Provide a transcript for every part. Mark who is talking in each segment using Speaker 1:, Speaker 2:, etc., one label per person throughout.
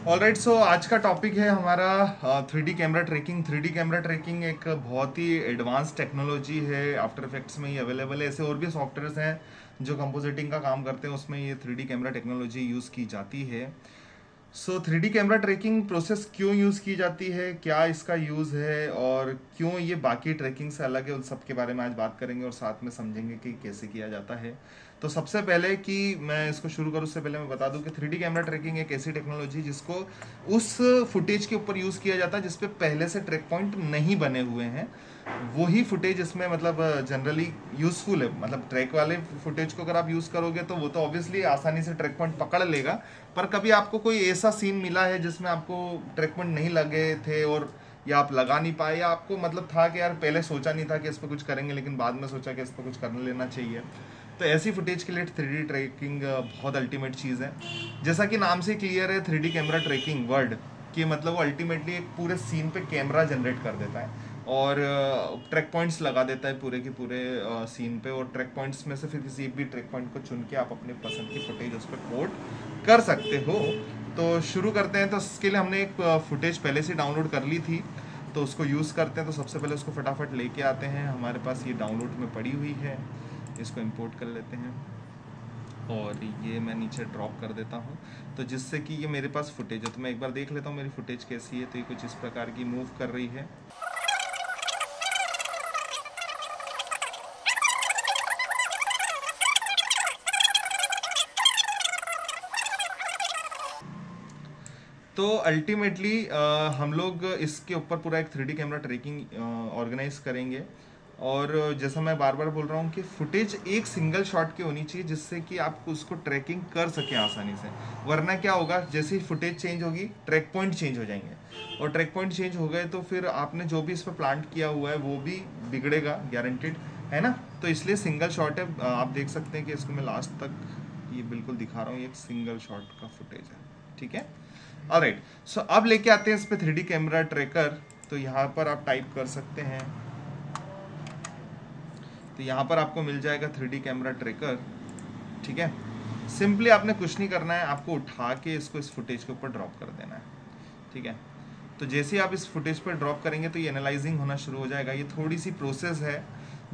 Speaker 1: Alright, सो आज का topic है हमारा 3D camera trekking. 3D camera trekking एक बहुत ही एडवांस टेक्नोलॉजी है। आफ्टर इफेक्ट्स में ही अवेलेबल है। ऐसे और भी सॉफ्टवेयर्स हैं जो कंपोजिटिंग का काम करते हैं, उसमें ये 3D कैमरा टेक्नोलॉजी यूज़ की जाती है। सो 3D कैमरा ट्रैकिंग प्रोसेस क्यों यूज़ की जाती है, क्या इसका यूज़ है और क्यों ये बाकी ट्रैकिंग से अलग है, उन सब के बारे में आज बात करेंगे और साथ में समझेंगे कि कैसे किया जाता है। तो सबसे पहले कि मैं इसको शुरू करूँ उससे पहले मैं बता दूं कि 3D कैमरा ट्रैकिंग एक ऐसी टेक्नोलॉजी जिसको उस फुटेज के ऊपर यूज़ किया जाता है जिसपे पहले से ट्रैक पॉइंट नहीं बने हुए हैं। वही फुटेज इसमें मतलब जनरली यूजफुल है। मतलब ट्रैक वाले फुटेज को अगर आप यूज़ करोगे तो वो तो ऑब्वियसली आसानी से ट्रैक पॉइंट पकड़ लेगा। पर कभी आपको कोई ऐसा सीन मिला है जिसमें आपको ट्रैक पॉइंट नहीं लगे थे और या आप लगा नहीं पाए, या आपको मतलब था कि यार पहले सोचा नहीं था कि इस पर कुछ करेंगे लेकिन बाद में सोचा कि इस पर कुछ कर लेना चाहिए, तो ऐसी फुटेज के लिए 3D ट्रैकिंग बहुत अल्टीमेट चीज़ है। जैसा कि नाम से क्लियर है 3D कैमरा ट्रैकिंग वर्ड कि मतलब वो अल्टीमेटली एक पूरे सीन पे कैमरा जनरेट कर देता है और ट्रैक पॉइंट्स लगा देता है पूरे के पूरे सीन पे। और ट्रैक पॉइंट्स में से फिर किसी भी ट्रैक पॉइंट को चुन के आप अपने पसंद की फुटेज उस पर कोड कर सकते हो। तो शुरू करते हैं। तो इसके लिए हमने एक फुटेज पहले से डाउनलोड कर ली थी, तो उसको यूज़ करते हैं। तो सबसे पहले उसको फटाफट लेके आते हैं। हमारे पास ये डाउनलोड में पड़ी हुई है, इसको इंपोर्ट कर लेते हैं और ये मैं नीचे ड्रॉप कर देता हूँ, तो जिससे कि ये मेरे पास फुटेज है। तो मैं एक बार देख लेता हूँ मेरी फुटेज कैसी है। तो ये कुछ इस प्रकार की मूव कर रही है। तो अल्टीमेटली हम लोग इसके ऊपर पूरा एक 3D कैमरा ट्रैकिंग ऑर्गेनाइज करेंगे। और जैसा मैं बार बार बोल रहा हूँ कि फुटेज एक सिंगल शॉट की होनी चाहिए जिससे कि आप उसको ट्रैकिंग कर सकें आसानी से। वरना क्या होगा, जैसे ही फुटेज चेंज होगी ट्रैक पॉइंट चेंज हो जाएंगे, और ट्रैक पॉइंट चेंज हो गए तो फिर आपने जो भी इस पर प्लांट किया हुआ है वो भी बिगड़ेगा, गारंटेड है ना। तो इसलिए सिंगल शॉट है। आप देख सकते हैं कि इसको मैं लास्ट तक ये बिल्कुल दिखा रहा हूँ, ये एक सिंगल शॉट का फुटेज है, ठीक है। ऑलराइट, सो अब लेके आते हैं इस पे 3D कैमरा ट्रैकर। तो यहाँ पर आप टाइप कर सकते हैं, तो यहाँ पर आपको मिल जाएगा 3D कैमरा ट्रैकर, ठीक है। सिंपली आपने कुछ नहीं करना है, आपको उठा के इसको इस फुटेज के ऊपर ड्रॉप कर देना है, ठीक है। तो जैसे ही आप इस फुटेज पर ड्रॉप करेंगे तो ये एनालाइजिंग होना शुरू हो जाएगा। ये थोड़ी सी प्रोसेस है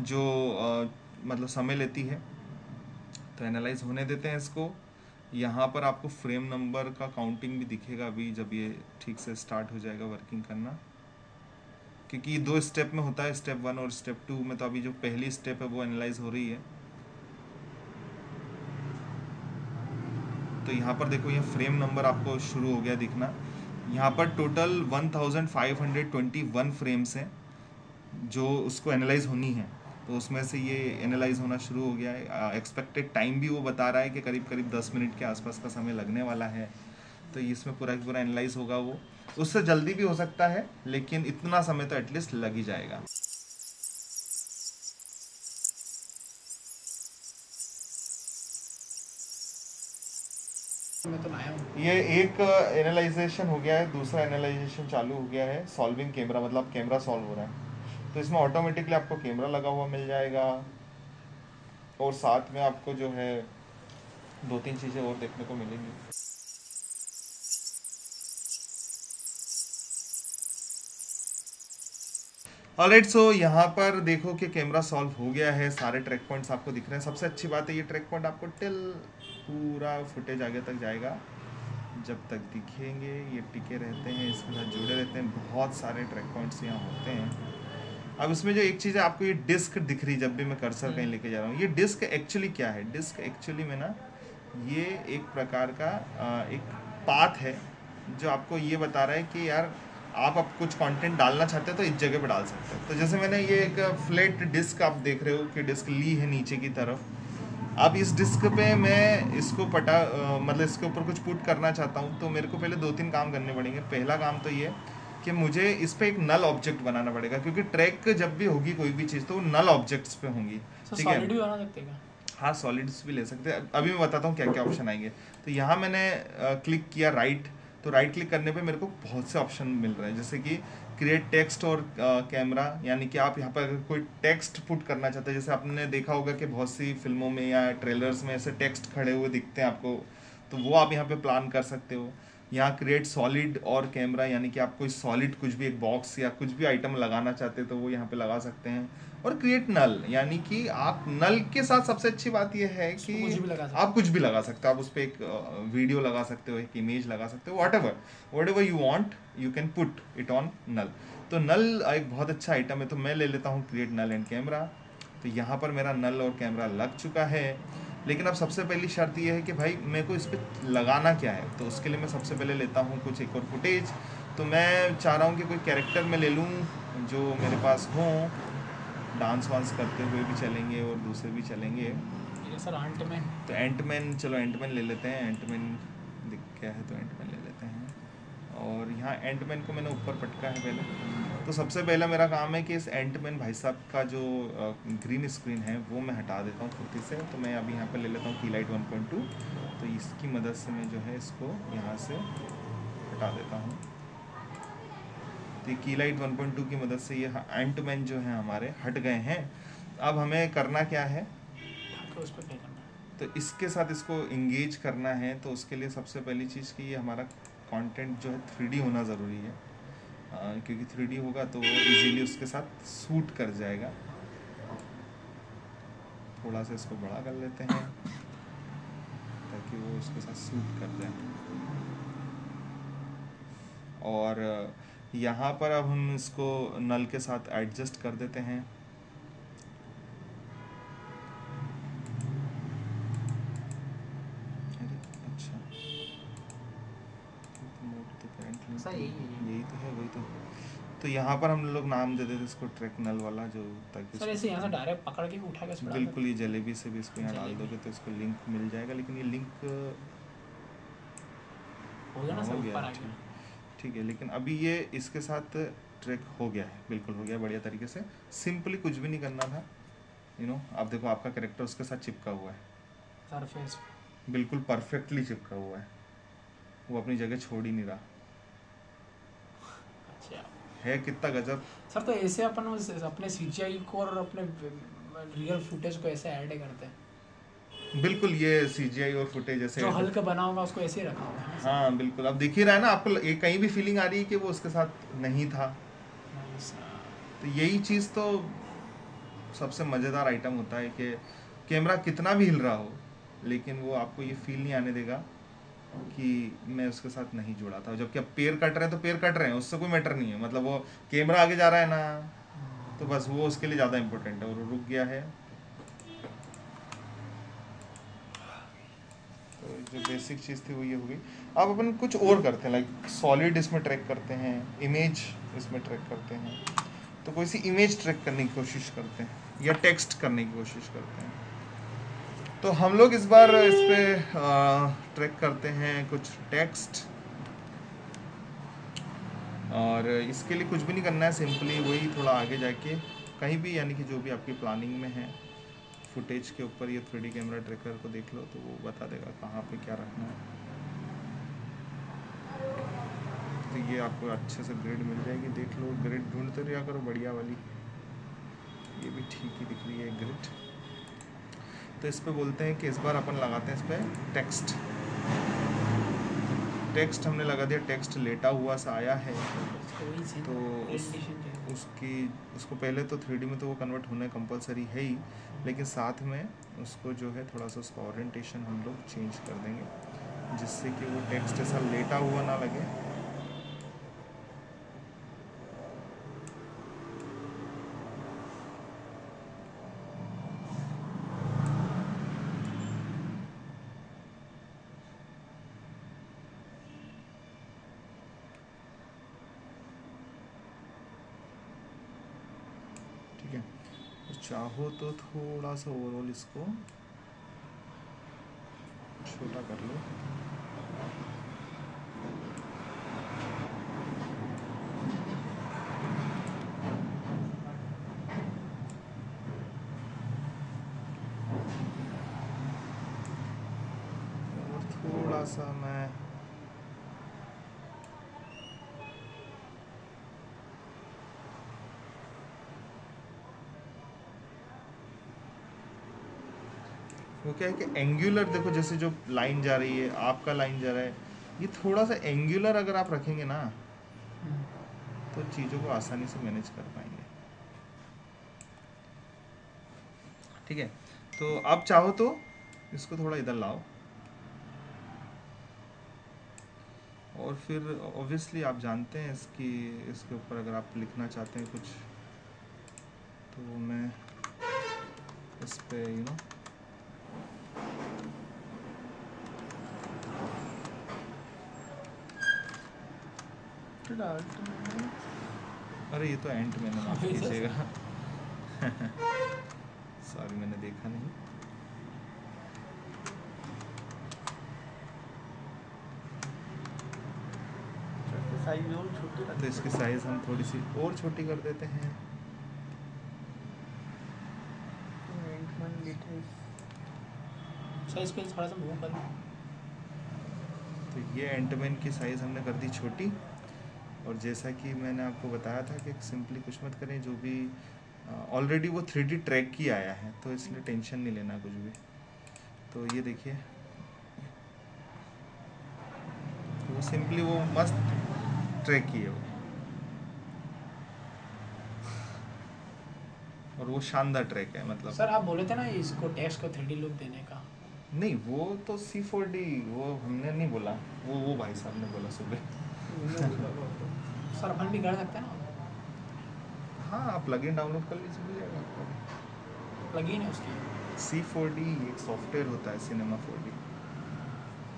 Speaker 1: जो मतलब समय लेती है। तो एनालाइज होने देते हैं इसको। यहाँ पर आपको फ्रेम नंबर का काउंटिंग भी दिखेगा अभी जब ये ठीक से स्टार्ट हो जाएगा वर्किंग करना, क्योंकि ये दो स्टेप में होता है, स्टेप 1 और स्टेप 2 में। तो अभी जो पहली स्टेप है वो एनालाइज हो रही है। तो यहाँ पर देखो ये फ्रेम नंबर आपको शुरू हो गया दिखना। यहाँ पर टोटल 1521 फ्रेम्स हैं जो उसको एनालाइज होनी है। तो उसमें से ये एनालाइज होना शुरू हो गया है। एक्सपेक्टेड टाइम भी वो बता रहा है कि करीब करीब 10 मिनट के आसपास का समय लगने वाला है। तो इसमें पूरा पूरा एनालाइज होगा। वो उससे जल्दी भी हो सकता है लेकिन इतना समय तो एटलीस्ट लग ही जाएगा।
Speaker 2: मैं तो लाया हूँ।
Speaker 1: ये एक एनालाइजेशन हो गया है, दूसरा एनालाइजेशन चालू हो गया है। सॉल्विंग कैमरा मतलब कैमरा सॉल्व हो रहा है। तो इसमें ऑटोमेटिकली आपको कैमरा लगा हुआ मिल जाएगा और साथ में आपको जो है दो तीन चीज़ें और देखने को मिलेंगी। ऑलराइट, सो यहाँ पर देखो कि कैमरा सॉल्व हो गया है, सारे ट्रैक पॉइंट्स आपको दिख रहे हैं। सबसे अच्छी बात है ये ट्रैक पॉइंट आपको टिल पूरा फुटेज आगे तक जाएगा जब तक दिखेंगे। ये टिके रहते हैं, इसके साथ जुड़े रहते हैं। बहुत सारे ट्रैक पॉइंट्स यहाँ होते हैं। अब इसमें जो एक चीज़ है, आपको ये डिस्क दिख रही जब भी मैं कर्सर कहीं लेके जा रहा हूँ। ये डिस्क एक्चुअली क्या है, डिस्क एक्चुअली में ना ये एक प्रकार का एक पाथ है जो आपको ये बता रहा है कि यार आप अब कुछ कंटेंट डालना चाहते हैं तो इस जगह पे डाल सकते हैं। तो जैसे मैंने ये एक फ्लैट डिस्क आप देख रहे हो कि डिस्क ली है नीचे की तरफ। अब इस डिस्क पे मैं इसको मतलब इसके ऊपर कुछ पुट करना चाहता हूँ तो मेरे को पहले दो तीन काम करने पड़ेंगे। पहला काम तो ये कि मुझे इस पे एक नल ऑब्जेक्ट बनाना पड़ेगा, क्योंकि ट्रैक जब भी होगी कोई भी चीज़ तो वो नल ऑब्जेक्ट्स पे होंगी, ठीक है।
Speaker 2: सॉलिड भी बना सकते हैं क्या?
Speaker 1: हाँ, सॉलिड्स भी ले सकते हैं। अभी मैं बताता हूँ क्या क्या ऑप्शन आएंगे। तो यहाँ मैंने क्लिक किया राइट। तो राइट क्लिक करने पे मेरे को बहुत से ऑप्शन मिल रहे हैं, जैसे कि क्रिएट टेक्स्ट और कैमरा, यानी कि आप यहाँ पर अगर कोई टेक्स्ट पुट करना चाहते हैं, जैसे आपने देखा होगा कि बहुत सी फिल्मों में या ट्रेलर्स में ऐसे टेक्स्ट खड़े हुए दिखते हैं आपको, तो वो आप यहाँ पे प्लान कर सकते हो। यहाँ क्रिएट सॉलिड और कैमरा, यानी कि आप कोई सॉलिड कुछ भी एक बॉक्स या कुछ भी आइटम लगाना चाहते हैं तो वो यहाँ पे लगा सकते हैं। और क्रिएट नल, यानी कि आप नल के साथ सबसे अच्छी बात यह है
Speaker 2: उसको कुछ
Speaker 1: कि
Speaker 2: भी लगा
Speaker 1: आप कुछ भी लगा सकते हो। आप उस पर एक वीडियो लगा सकते हो, एक इमेज लगा सकते हो, whatever you want you can put it on null. तो नल एक बहुत अच्छा आइटम है। तो मैं ले लेता हूँ क्रिएट नल एंड कैमरा। तो यहाँ पर मेरा नल और कैमरा लग चुका है। लेकिन अब सबसे पहली शर्त ये है कि भाई मेरे को इस पर लगाना क्या है। तो उसके लिए मैं सबसे पहले लेता सकता हूँ कुछ एक और फुटेज। तो मैं चाह रहा हूँ कि कोई कैरेक्टर में ले लूँ जो मेरे पास हो, डांस वांस करते हुए भी चलेंगे और दूसरे भी चलेंगे।
Speaker 2: ये सर एंटमैन।
Speaker 1: तो एंटमैन, चलो एंटमैन ले लेते हैं। एंटमैन दिख गया है तो एंटमैन ले लेते हैं। और यहाँ एंटमैन को मैंने ऊपर पटका है पहले। तो सबसे पहला मेरा काम है कि इस एंटमैन भाई साहब का जो ग्रीन स्क्रीन है वो मैं हटा देता हूँ फुर्ती से। तो मैं अभी यहाँ पर ले लेता हूँ की लाइट 1.2। तो इसकी मदद से मैं जो है इसको यहाँ से हटा देता हूँ। तो की लाइट 1.2 की मदद से ये एंटमैन जो है हमारे हट गए हैं। अब हमें करना क्या है,
Speaker 2: उस पर क्या करना है?
Speaker 1: तो इसके साथ इसको इंगेज करना है। तो उसके लिए सबसे पहली चीज़ कि ये हमारा कंटेंट जो है 3D होना ज़रूरी है। क्योंकि 3D होगा तो वो इजीली उसके साथ सूट कर जाएगा। थोड़ा सा इसको बड़ा कर लेते हैं ताकि वो उसके साथ सूट कर जाए। और यहाँ पर अब हम इसको नल के साथ एडजस्ट कर देते हैं। अरे अच्छा, तो करंट लिंक
Speaker 2: सर
Speaker 1: तो
Speaker 2: यही है।
Speaker 1: यही तो है, वही तो यहाँ पर हम लोग नाम दे देते इसको ट्रैक नल वाला, जो ताकि
Speaker 2: सर ऐसे यहाँ से डायरेक्ट पकड़ के भी उठा के उसमें डाल
Speaker 1: बिल्कुल
Speaker 2: सकते
Speaker 1: ये जलेबी से भी इसको यहाँ डाल
Speaker 2: जलेबी।
Speaker 1: दोगे तो इसको लिंक मिल जाएगा। लेकिन ये लिंक
Speaker 2: हो गया ना
Speaker 1: हाँ
Speaker 2: सर,
Speaker 1: हो गया
Speaker 2: ऊपर
Speaker 1: है,
Speaker 2: आ गया।
Speaker 1: ठीक ठीक है। लेकिन अभी ये इसके साथ ट्रैक हो गया है, बिल्कुल हो गया बढ़िया तरीके से। सिंपली कुछ भी नहीं करना था, आप देखो आपका कैरेक्टर उसके साथ चिपका हुआ है,
Speaker 2: सरफेस।
Speaker 1: बिल्कुल परफेक्टली चिपका हुआ है, वो अपनी जगह छोड़ ही नहीं रहा
Speaker 2: अच्छा
Speaker 1: है। कितना गजब।
Speaker 2: सर, तो ऐसे अपन अपने सीजीआई को और अपने रियल फुटेज को ऐसे ऐड करते हैं।
Speaker 1: बिल्कुल ये सीजीआई और फुटेज ऐसे
Speaker 2: जो हल्का बना होगा उसको ऐसे ही रखा होगा है ना सर?
Speaker 1: हाँ बिल्कुल, अब दिख ही रहा है ना आपको, एक कहीं भी फीलिंग आ रही है कि वो उसके साथ नहीं था।
Speaker 2: नहीं सर।
Speaker 1: तो यही चीज़ तो सबसे मज़ेदार आइटम होता है कि कैमरा कितना भी हिल रहा हो लेकिन वो आपको ये फील नहीं आने देगा कि मैं उसके साथ नहीं जुड़ा था। जबकि अब पेड़ कट रहे हैं तो पेड़ कट रहे हैं, उससे कोई मैटर नहीं है। मतलब वो कैमरा आगे जा रहा है ना, तो बस वो उसके लिए ज़्यादा इंपॉर्टेंट है और वो रुक गया है। तो जो बेसिक चीज़ थी वो ये हो गई। अब अपन कुछ और करते हैं, लाइक सॉलिड इसमें ट्रैक करते हैं, इमेज इसमें ट्रैक करते हैं। तो कोई सी इमेज ट्रैक करने की कोशिश करते हैं या टेक्स्ट करने की कोशिश करते हैं। तो हम लोग इस बार इस पे ट्रैक करते हैं कुछ टेक्स्ट। और इसके लिए कुछ भी नहीं करना है, सिंपली वही थोड़ा आगे जाके कहीं भी, यानी कि जो भी आपकी प्लानिंग में है फुटेज के ऊपर ये 3D कैमरा ट्रैकर को देख लो तो वो बता देगा कहाँ पे क्या रखना है। तो ये आपको अच्छे से ग्रिड मिल जाएगी, देख लो। ग्रिड ढूंढते रहा करो बढ़िया वाली, ये भी ठीक ही दिख रही है ग्रिड। तो इस पे बोलते हैं कि इस बार अपन लगाते हैं इस पर टेक्स्ट। टेक्स्ट हमने लगा दिया, टेक्स्ट लेटा हुआ सा आया है।
Speaker 2: वही सीन
Speaker 1: तो
Speaker 2: प्रेजेंटेशन के लिए।
Speaker 1: उसकी उसको पहले तो 3D में तो वो कन्वर्ट होना कंपलसरी है ही, लेकिन साथ में उसको जो है थोड़ा सा उसका ओरिएंटेशन हम लोग चेंज कर देंगे जिससे कि वो टेक्स्ट ऐसा लेटा हुआ ना लगे। ठीक है, तो चाहो तो थोड़ा सा ओवरऑल इसको छोटा कर लो। और थोड़ा सा मैं वो क्या है कि एंगुलर, देखो जैसे जो लाइन जा रही है, आपका लाइन जा रहा है, ये थोड़ा सा एंगुलर अगर आप रखेंगे ना
Speaker 2: हम्म।
Speaker 1: तो चीज़ों को आसानी से मैनेज कर पाएंगे। ठीक है, तो आप चाहो तो इसको थोड़ा इधर लाओ, और फिर ऑब्वियसली आप जानते हैं इसके ऊपर अगर आप लिखना चाहते हैं कुछ, तो मैं इस पे अरे ये तो एंड मैंने, माफ
Speaker 2: वही तो
Speaker 1: कीजिएगा। सॉरी, मैंने देखा नहीं।
Speaker 3: साइज और छोटी
Speaker 1: तो इसकी साइज हम थोड़ी सी और छोटी कर देते हैं।
Speaker 2: सर इसको थोड़ा सा मूव कर लो।
Speaker 1: तो ये एंटमैन की साइज़ हमने कर दी छोटी, और जैसा कि मैंने आपको बताया था कि सिंपली कुछ मत करें, जो भी ऑलरेडी वो 3D ट्रैक की आया है, तो इसलिए टेंशन नहीं लेना कुछ भी। तो ये देखिए, तो वो सिंपली वो मस्त ट्रैक की है वो, और वो शानदार ट्रैक है मतलब।
Speaker 2: सर आप बोले थे ना इसको टेक्स्ट को 3D लुक देने का।
Speaker 1: नहीं, वो तो C4D, वो हमने नहीं बोला, वो भाई साहब ने बोला सुबह।
Speaker 2: सर अपन भी कर सकते हैं ना,
Speaker 1: हाँ, आप प्लगइन डाउनलोड कर लीजिए, मिल जाएगा आपको।
Speaker 2: प्लगइन है उसकी।
Speaker 1: C4D एक सॉफ्टवेयर होता है, सिनेमा 4D।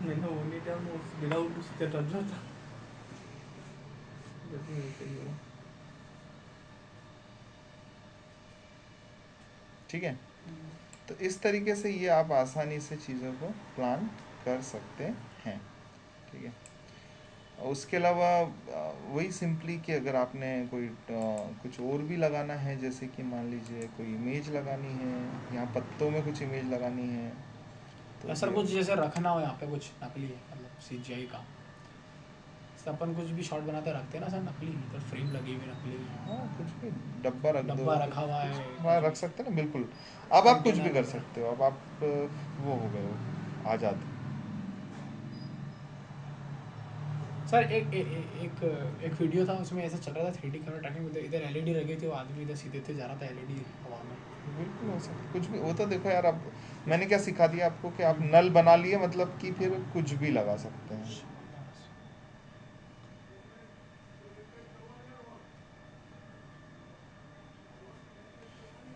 Speaker 3: मैंने वो नहीं था, वो विदाउट उसके चल रहा था। जब नहीं सही हो।
Speaker 1: ठीक है, तो इस तरीके से ये आप आसानी से चीज़ों को प्लान कर सकते हैं। ठीक है, और उसके अलावा वही सिंपली कि अगर आपने कोई कुछ और भी लगाना है, जैसे कि मान लीजिए कोई इमेज लगानी है, यहाँ पत्तों में कुछ इमेज लगानी है, तो
Speaker 2: या सर
Speaker 1: ये
Speaker 2: कुछ जैसे रखना हो यहाँ पे कुछ नकली है, मतलब CGI का। सर अपन कुछ भी शॉट बनाते रखते हैं ना सर नकली, तो फ्रेम लगी हुई नकली,
Speaker 1: हाँ, कुछ भी डब्बा रख दो,
Speaker 2: डब्बा रखा हुआ है
Speaker 1: कुछ हाँ
Speaker 2: कुछ
Speaker 1: रख
Speaker 2: भी,
Speaker 1: सकते हैं ना, बिल्कुल। अब आप कुछ भी
Speaker 2: कंटेनर
Speaker 1: कर
Speaker 2: वगैरह।
Speaker 1: सकते हो, अब आप वो हो गए हो आज़ाद।
Speaker 2: सर एक वीडियो था, उसमें ऐसा चल रहा था 3D कैमरा ट्रैकिंग में, इधर LED लगी थी, वो आदमी इधर सीधे थे जा रहा था LED हवा में।
Speaker 1: बिल्कुल हो सकता, कुछ भी वो तो देखो यार, अब मैंने क्या सिखा दिया आपको कि आप
Speaker 2: हम्म।
Speaker 1: नल बना लिए, मतलब कि फिर कुछ भी लगा सकते हैं।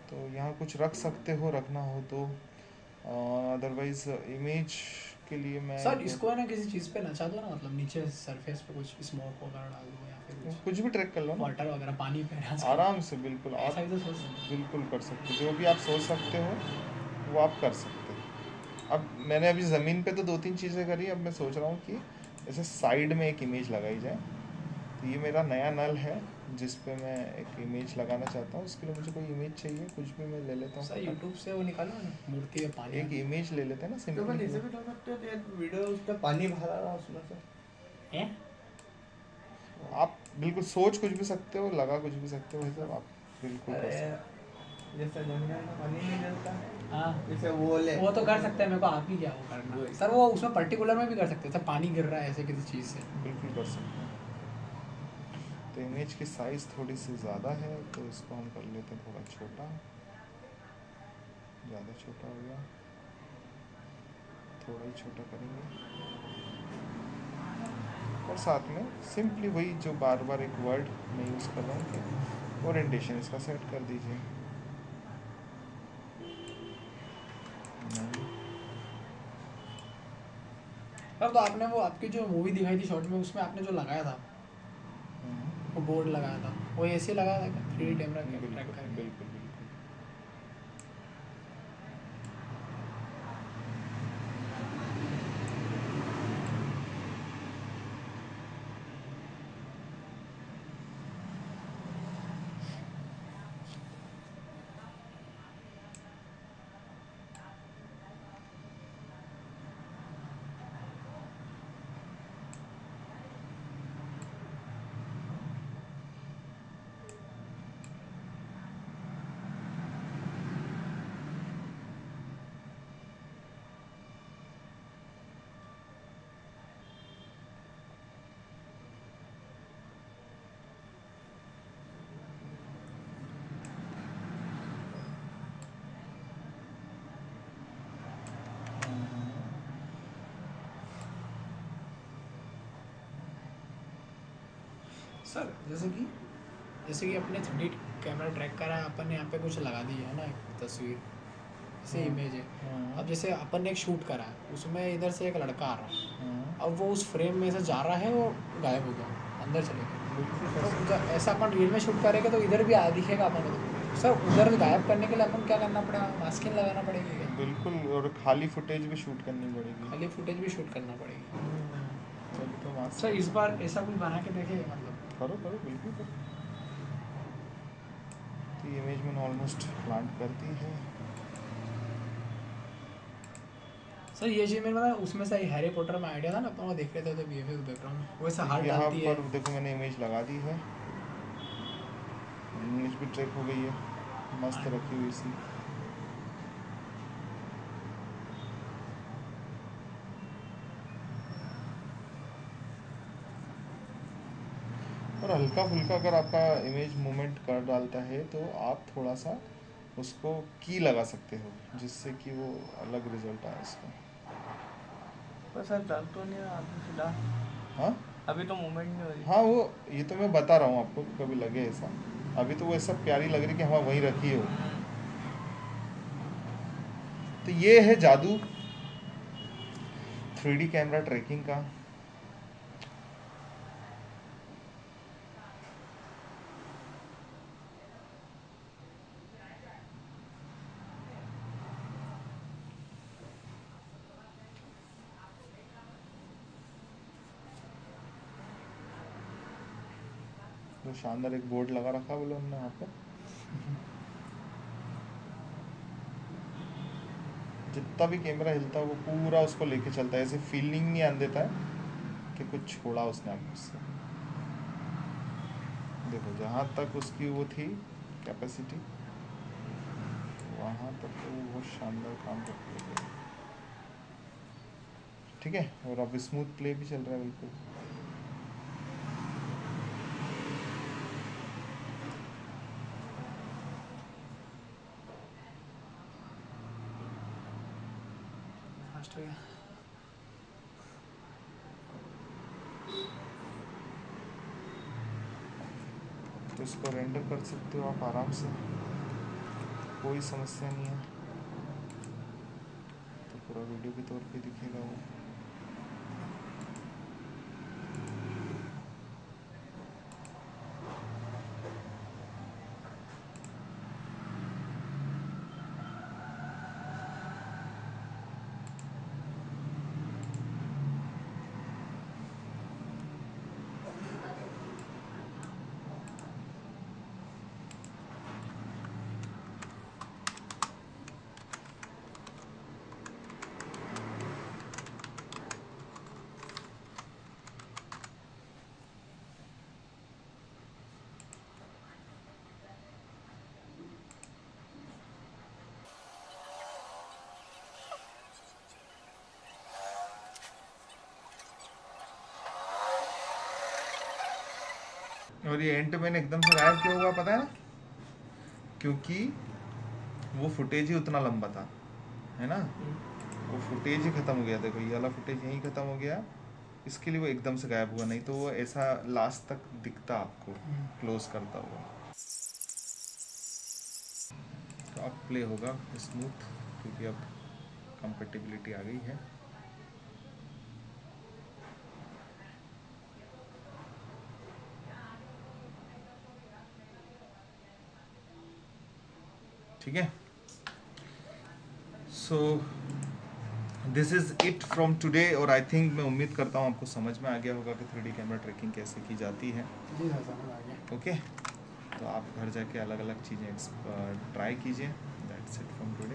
Speaker 1: तो यहाँ कुछ रख सकते हो, रखना हो तो। अदरवाइज इमेज के लिए मैं
Speaker 2: सर इसको है ना किसी चीज़ पे नचा दो ना, मतलब नीचे सरफेस पे कुछ स्मोक वगैरह डाल दो, या फिर कुछ
Speaker 1: कुछ भी ट्रैक कर लो ना,
Speaker 2: वाटर वगैरह पानी पे आजकल
Speaker 1: आराम से, बिल्कुल
Speaker 2: ऐसा
Speaker 1: आप
Speaker 2: भी तो सोच सकते
Speaker 1: बिल्कुल कर सकते हो, जो भी आप सोच सकते हो वो आप कर सकते हो। अब मैंने अभी ज़मीन पे तो 2-3 चीज़ें करी, अब मैं सोच रहा हूँ कि जैसे साइड में एक इमेज लगाई जाए। तो ये मेरा नया नल है जिस पे मैं एक इमेज लगाना चाहता हूँ, उसके लिए मुझे कोई इमेज चाहिए, कुछ भी मैं ले लेता
Speaker 2: हैं।
Speaker 1: हूँ
Speaker 2: सर
Speaker 1: फटाक।
Speaker 2: यूट्यूब से वो निकालो ना, मूर्ति है पानी
Speaker 1: एक
Speaker 2: वाली
Speaker 1: इमेज ले लेते हैं ना
Speaker 3: तो अपन
Speaker 1: सिंपली
Speaker 3: ऐसे
Speaker 1: वो।
Speaker 3: भी डाल सकते हो, तो यार वीडियो उसमें पानी भरा रहा उसमें से।
Speaker 2: है।
Speaker 1: आप बिल्कुल सोच कुछ भी सकते हो, लगा कुछ भी सकते हो, भाई साहब,
Speaker 3: मतलब
Speaker 1: आप बिल्कुल कर
Speaker 3: अरे
Speaker 1: सकते
Speaker 3: जैसे जंगल में पानी नहीं डलता,
Speaker 2: हाँ
Speaker 3: जैसे वो ले
Speaker 2: वो तो कर सकते हैं, मेरे को आप ही क्या वो करना
Speaker 3: वही।
Speaker 2: सर, वो उसमें पर्टिकुलर में भी कर सकते हैं सर, पानी गिर रहा है ऐसे किसी चीज़ से।
Speaker 1: हो, बिल्कुल कर सकते हैं। तो इमेज की साइज़ थोड़ी सी ज़्यादा है, तो इसको हम कर लेते हैं थोड़ा छोटा। ज़्यादा छोटा हो गया, थोड़ा ही छोटा करेंगे। और साथ में सिंपली वही जो बार बार एक वर्ड मैं यूज़ कर रहा हूँ कि ओरिएंटेशन इसका सेट कर दीजिए। नहीं,
Speaker 2: सर तो आपने वो आपकी जो मूवी दिखाई थी शॉर्ट में, उसमें आपने जो लगाया था, वो बोर्ड लगाया था, वो ऐसे ही लगाया था क्या 3D कैमरा ट्रैक
Speaker 1: बिल्कुल
Speaker 2: करके?
Speaker 1: बिल्कुल बिल्कुल।
Speaker 2: सर जैसे कि अपने 3D कैमरा ट्रैक करा है, अपन ने यहाँ पे कुछ लगा दी है ना एक तस्वीर, जैसे इमेज है। अब जैसे अपन ने एक शूट करा है, उसमें इधर से एक लड़का आ रहा है, अब वो उस फ्रेम में से जा रहा है, वो गायब हो गया, अंदर चले गया। तो जब ऐसा अपन रील में शूट करेंगे तो इधर भी दिखेगा अपन को। सर उधर गायब करने के लिए अपन क्या करना पड़ेगा, मास्किंग लगाना पड़ेगी क्या?
Speaker 1: बिल्कुल, और खाली फुटेज भी शूट करनी पड़ेगी।
Speaker 2: खाली फुटेज भी शूट करना पड़ेगी।
Speaker 1: चलो तो वहाँ
Speaker 2: सर इस बार ऐसा कुछ बना के देखे, मतलब
Speaker 1: करो करो, बिल्कुल करो। तो इमेज मैंने ऑलमोस्ट प्लांट कर दी है।
Speaker 2: सर ये चीज़ मैंने मतलब उसमें से हैरी पॉटर में आइडिया था ना, अपन वो देख रहे थे तो वीएफएक्स बैकग्राउंड में वैसे हार्ट
Speaker 1: यहाँ
Speaker 2: डालती है।
Speaker 1: पर देखो मैंने इमेज लगा दी है, इमेज भी ट्रैक हो गई है, मस्त रखी हुई सी। और हल्का फुल्का अगर आपका इमेज मूवमेंट कर डालता है तो आप थोड़ा सा उसको की लगा सकते हो, जिससे कि वो अलग रिजल्ट आए इसका।
Speaker 3: पर सर डर तो नहीं है आगे से डाल?
Speaker 1: हाँ
Speaker 3: अभी तो मूवमेंट नहीं हो रही।
Speaker 1: हाँ, वो ये तो मैं बता रहा हूँ आपको, कभी लगे ऐसा। अभी तो वो ऐसा प्यारी लग रही कि हाँ वहीं रखी हो। तो ये है जादू 3D कैमरा ट्रैकिंग का। तो शानदार एक बोर्ड लगा रखा बोले उन्होंने वहाँ पर, जितना भी कैमरा हिलता है वो पूरा उसको लेके चलता है, ऐसे फीलिंग नहीं आने देता है कि कुछ छोड़ा उसने आपको उससे। देखो जहाँ तक उसकी वो थी कैपेसिटी, वहाँ तक तो वो बहुत शानदार काम करती है। ठीक है, और अब स्मूथ प्ले भी चल रहा है बिल्कुल।
Speaker 2: फास्ट हो गया।
Speaker 1: तो इसको रेंडर कर सकते हो आप आराम से, कोई समस्या नहीं है। तो पूरा वीडियो के तौर पे दिखेगा वो। और ये एंड में एकदम से गायब क्यों हुआ पता है ना? क्योंकि वो फुटेज ही उतना लंबा था, है ना? वो फुटेज ही खत्म हो गया। देखो ये वाला फुटेज यहीं खत्म हो गया, इसके लिए वो एकदम से गायब हुआ, नहीं तो वो ऐसा लास्ट तक दिखता आपको क्लोज करता हुआ। तो अब प्ले होगा स्मूथ, क्योंकि अब कंपेटिबिलिटी आ गई है। ठीक है, so this is it from today. और आई थिंक, मैं उम्मीद करता हूँ आपको समझ में आ गया होगा कि 3D कैमरा ट्रैकिंग कैसे की जाती है।
Speaker 2: जी सर समझ आ गया।
Speaker 1: ओके, तो आप घर जाके अलग अलग चीज़ें ट्राई कीजिए। That's it from today.